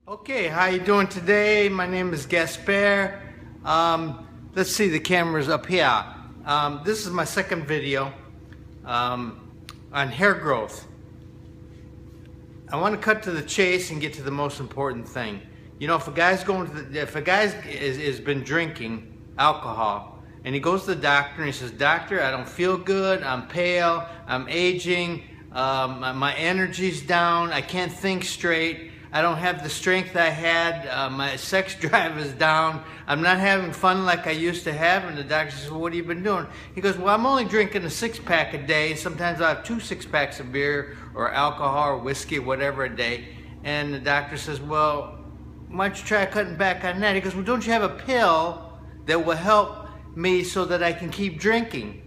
Okay, how you doing today? My name is Gaspare. Let's see, the camera's up here. This is my second video on hair growth. I want to cut to the chase and get to the most important thing. You know, if a guy's has been drinking alcohol and he goes to the doctor and he says, "Doctor, I don't feel good. I'm pale. I'm aging. My energy's down. I can't think straight. I don't have the strength I had. My sex drive is down. I'm not having fun like I used to have." And the doctor says, "Well, what have you been doing?" He goes, "Well, I'm only drinking a 6-pack a day. Sometimes I have 2 6-packs of beer or alcohol or whiskey, whatever, a day." And the doctor says, "Well, why don't you try cutting back on that?" He goes, "Well, don't you have a pill that will help me so that I can keep drinking?"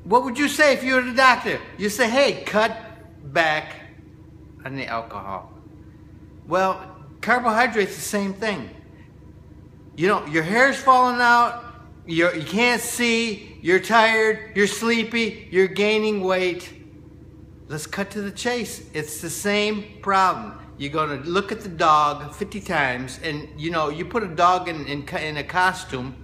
What would you say if you were the doctor? You say, "Hey, cut back on the alcohol." Well, carbohydrates the same thing. You know, your hair's falling out, you can't see, you're tired, you're sleepy, you're gaining weight. Let's cut to the chase. It's the same problem. You're gonna look at the dog 50 times, and you know, you put a dog in a costume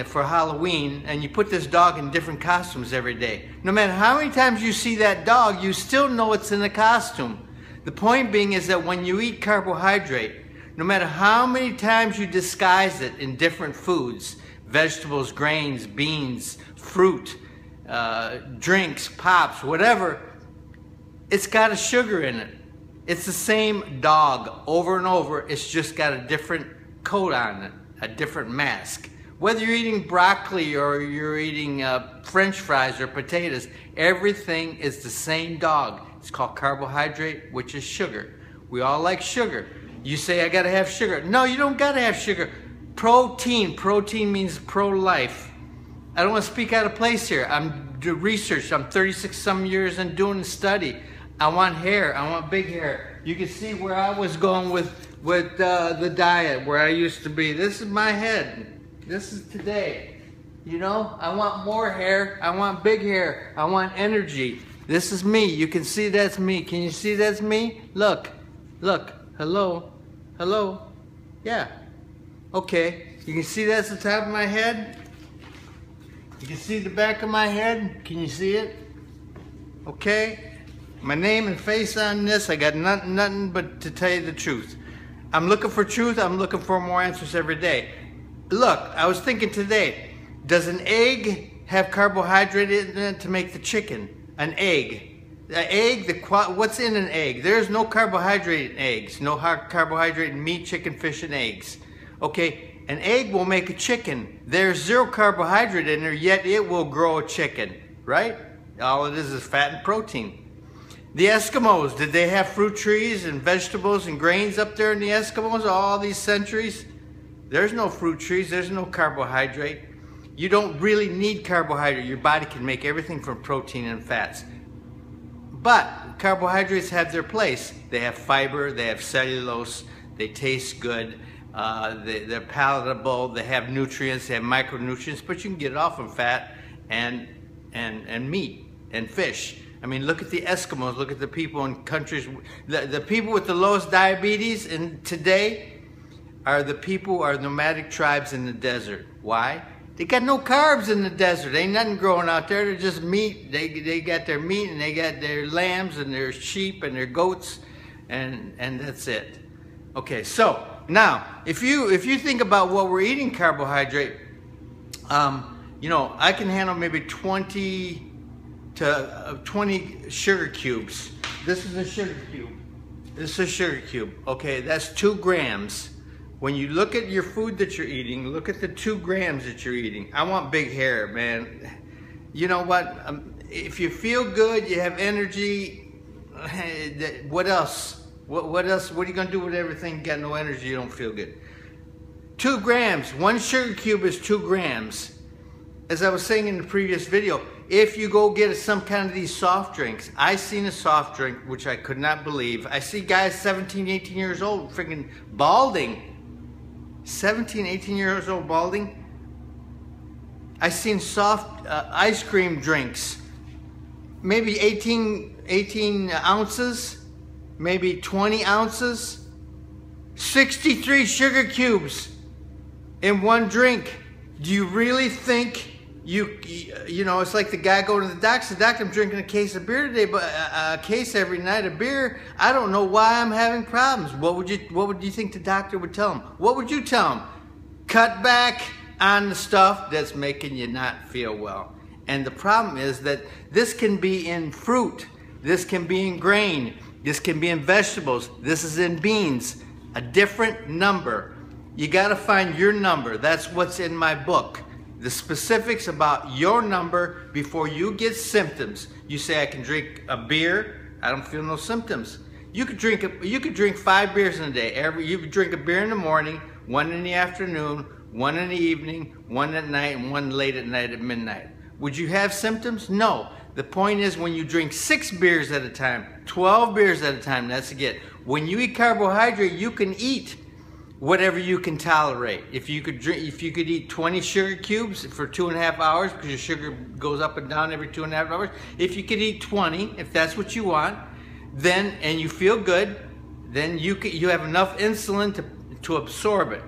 for Halloween, and you put this dog in different costumes every day. No matter how many times you see that dog, you still know it's in a costume. The point being is that when you eat carbohydrate, no matter how many times you disguise it in different foods, vegetables, grains, beans, fruit, drinks, pops, whatever, it's got a sugar in it. It's the same dog over and over. It's just got a different coat on it, a different mask. Whether you're eating broccoli or you're eating French fries or potatoes, everything is the same dog. It's called carbohydrate, which is sugar. We all like sugar. You say, "I gotta have sugar." No, you don't gotta have sugar. Protein. Protein means pro-life. I don't want to speak out of place here. I'm doing research. I'm 36 some years and doing a study. I want hair. I want big hair. You can see where I was going with the diet, where I used to be. This is my head. This is today. You know, I want more hair. I want big hair. I want energy. This is me. You can see that's me. Can you see that's me? Look. Look. Hello. Hello. Yeah. Okay. You can see that's the top of my head? You can see the back of my head? Can you see it? Okay. My name and face on this. I got nothing but to tell you the truth. I'm looking for truth. I'm looking for more answers every day. Look, I was thinking today, does an egg have carbohydrate in it to make the chicken? An egg. The egg, what's in an egg? There's no carbohydrate in eggs. No carbohydrate in meat, chicken, fish, and eggs. Okay, an egg will make a chicken. There's 0 carbohydrate in there, yet it will grow a chicken, right? All it is fat and protein. The Eskimos, did they have fruit trees and vegetables and grains up there in the Eskimos all these centuries? There's no fruit trees, there's no carbohydrate. You don't really need carbohydrate. Your body can make everything from protein and fats. But carbohydrates have their place. They have fiber, they have cellulose, they taste good, they're palatable, they have nutrients, they have micronutrients, but you can get it all from fat and meat and fish. I mean, look at the Eskimos, look at the people in countries, the people with the lowest diabetes today are the people, are nomadic tribes in the desert. Why? They got no carbs in the desert. Ain't nothing growing out there. They're just meat. They got their meat and they got their lambs and their sheep and their goats, and that's it. Okay, so now if you think about what we're eating carbohydrate, you know, I can handle maybe 20 to 20 sugar cubes. This is a sugar cube. This is a sugar cube. Okay, that's 2 grams. When you look at your food that you're eating, look at the 2 grams that you're eating. I want big hair, man. You know what? If you feel good, you have energy, what else? What else? What are you going to do with everything? You got no energy, you don't feel good. 2 grams. 1 sugar cube is 2 grams. As I was saying in the previous video, if you go get some kind of these soft drinks, I seen a soft drink, which I could not believe. I see guys 17, 18 years old, freaking balding. 17, 18 years old balding. I seen soft ice cream drinks, maybe 18 ounces, maybe 20 ounces. 63 sugar cubes in one drink. Do you really think you know, it's like the guy going to the doctor. The doctor, I'm drinking a case of beer today, but a case every night of beer. I don't know why I'm having problems. What would you think the doctor would tell him? What would you tell him? Cut back on the stuff that's making you not feel well. And the problem is that this can be in fruit. This can be in grain. This can be in vegetables. This is in beans. A different number. You got to find your number. That's what's in my book. The specifics about your number before you get symptoms. You say, I can drink a beer, I don't feel no symptoms. You could drink 5 beers in a day. You could drink a beer in the morning, 1 in the afternoon, 1 in the evening, 1 at night, and 1 late at night at midnight. Would you have symptoms? No. The point is, when you drink 6 beers at a time, 12 beers at a time, that's it. When you eat carbohydrate, you can eat whatever you can tolerate. If you could eat 20 sugar cubes for 2.5 hours, because your sugar goes up and down every 2.5 hours. If you could eat 20, if that's what you want, then, and you feel good, then you have enough insulin to absorb it.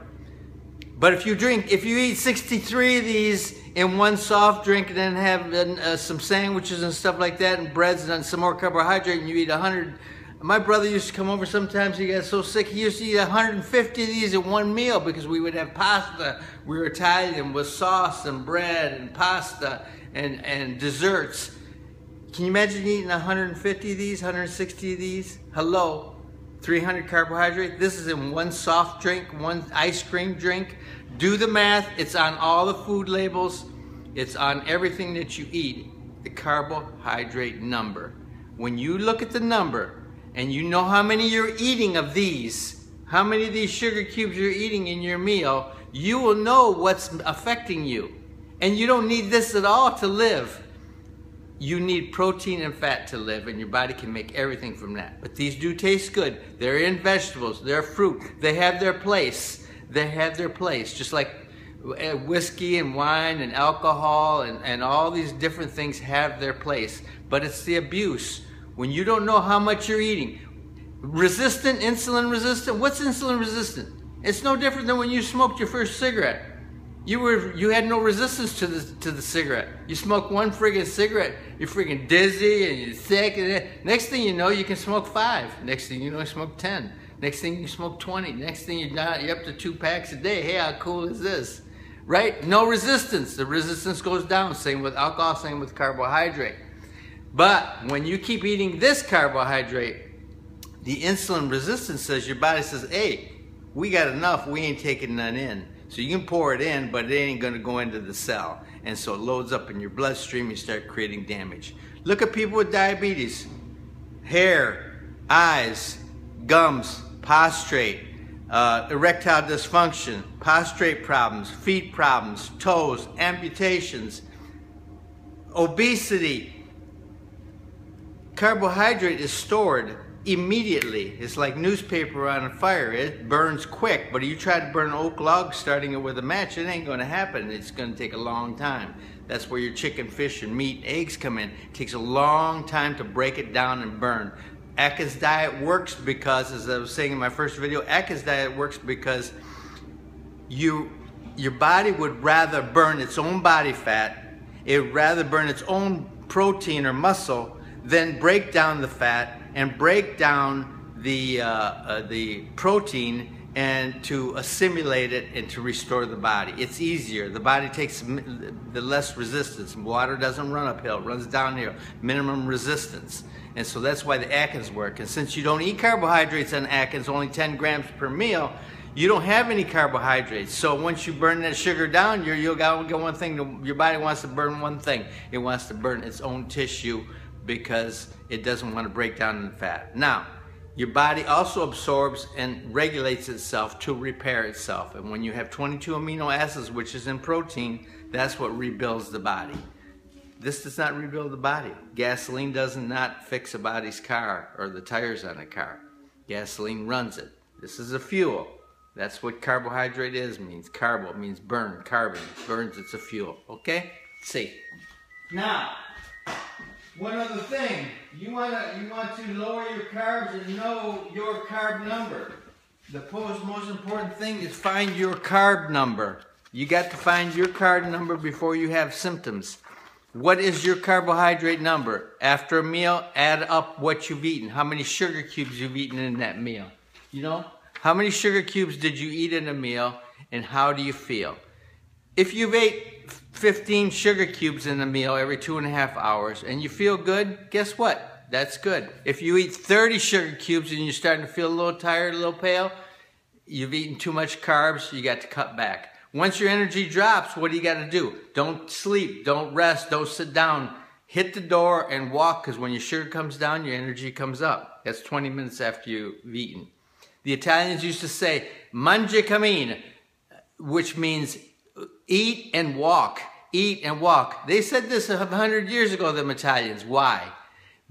But if you eat 63 of these in one soft drink and then have some sandwiches and stuff like that and breads and some more carbohydrate, and you eat 100. My brother used to come over sometimes. He got so sick, he used to eat 150 of these at one meal, because we would have pasta. We were Italian, with sauce and bread and pasta and desserts. Can you imagine eating 150 of these, 160 of these? Hello, 300 carbohydrate. This is in one soft drink, one ice cream drink. Do the math. It's on all the food labels. It's on everything that you eat, the carbohydrate number. When you look at the number, and you know how many you're eating of these, how many of these sugar cubes you're eating in your meal, you will know what's affecting you. And you don't need this at all to live. You need protein and fat to live, and your body can make everything from that. But these do taste good. They're in vegetables, they're fruit. They have their place. They have their place. Just like whiskey and wine and alcohol and all these different things have their place. But it's the abuse. When you don't know how much you're eating. Resistant, insulin resistant. What's insulin resistant? It's no different than when you smoked your first cigarette. You had no resistance to the cigarette. You smoke one friggin' cigarette, you're friggin' dizzy and you're sick. And next thing you know, you can smoke 5. Next thing you know, you smoke 10. Next thing you smoke 20. Next thing you're up to 2 packs a day. Hey, how cool is this? Right? No resistance. The resistance goes down. Same with alcohol, same with carbohydrate. But when you keep eating this carbohydrate, the insulin resistance says, your body says, hey, we got enough, we ain't taking none in. So you can pour it in, but it ain't gonna go into the cell. And so it loads up in your bloodstream, you start creating damage. Look at people with diabetes. Hair, eyes, gums, prostrate, erectile dysfunction, prostrate problems, feet problems, toes, amputations, obesity. Carbohydrate is stored immediately. It's like newspaper on a fire. It burns quick, but if you try to burn an oak log starting it with a match, it ain't going to happen. It's going to take a long time. That's where your chicken, fish, and meat, eggs come in. It takes a long time to break it down and burn. Atkins diet works because, as I was saying in my first video, Atkins diet works because your body would rather burn its own body fat, it would rather burn its own protein or muscle, then break down the fat and break down the protein and to assimilate it and to restore the body. It's easier. The body takes the less resistance. Water doesn't run uphill, it runs downhill. Minimum resistance. And so that's why the Atkins work. And since you don't eat carbohydrates on Atkins, only 10 grams per meal, you don't have any carbohydrates. So once you burn that sugar down, you'll get one thing. Your body wants to burn one thing. It wants to burn its own tissue, because it doesn't want to break down the fat. Now, your body also absorbs and regulates itself to repair itself. And when you have 22 amino acids, which is in protein, that's what rebuilds the body. This does not rebuild the body. Gasoline does not fix a body's car or the tires on a car. Gasoline runs it. This is a fuel. That's what carbohydrate means. Carbo means burn, carbon. Burns, it's a fuel. Okay? See. Now, one other thing, you want to lower your carbs and know your carb number. The most important thing is find your carb number. You got to find your carb number before you have symptoms. What is your carbohydrate number? After a meal, add up what you've eaten. How many sugar cubes you've eaten in that meal? You know, how many sugar cubes did you eat in a meal, and how do you feel? If you've ate 15 sugar cubes in a meal every 2.5 hours and you feel good, guess what? That's good. If you eat 30 sugar cubes and you're starting to feel a little tired, a little pale, you've eaten too much carbs, you got to cut back. Once your energy drops, what do you got to do? Don't sleep, don't rest, don't sit down. Hit the door and walk, because when your sugar comes down, your energy comes up. That's 20 minutes after you've eaten. The Italians used to say, mangia e cammina, which means eat and walk. Eat and walk. They said this 100 years ago, them Italians. Why?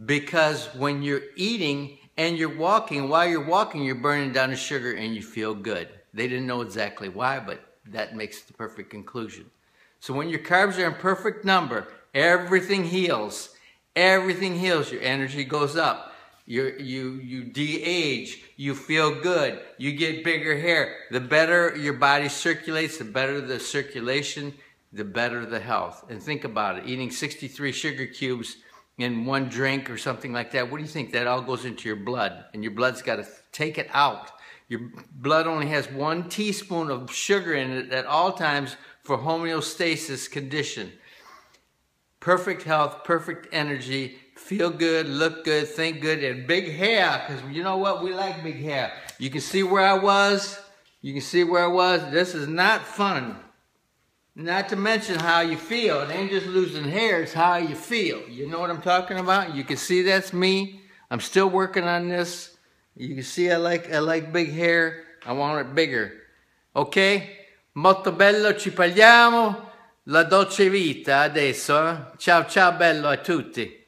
Because when you're eating and you're walking, while you're walking, you're burning down the sugar and you feel good. They didn't know exactly why, but that makes the perfect conclusion. So when your carbs are in perfect number, everything heals. Everything heals. Your energy goes up. You de-age. You feel good. You get bigger hair. The better your body circulates, the better the circulation, the better the health. And think about it. Eating 63 sugar cubes in one drink or something like that, what do you think? That all goes into your blood, and your blood's got to take it out. Your blood only has 1 teaspoon of sugar in it at all times for homeostasis condition. Perfect health, perfect energy, feel good, look good, think good, and big hair, because you know what? We like big hair. You can see where I was. You can see where I was. This is not fun. Not to mention how you feel. It ain't just losing hair, it's how you feel. You know what I'm talking about? You can see that's me. I'm still working on this. You can see I like big hair. I want it bigger. Ok? Molto bello, ci parliamo. La dolce vita adesso. Ciao ciao bello a tutti.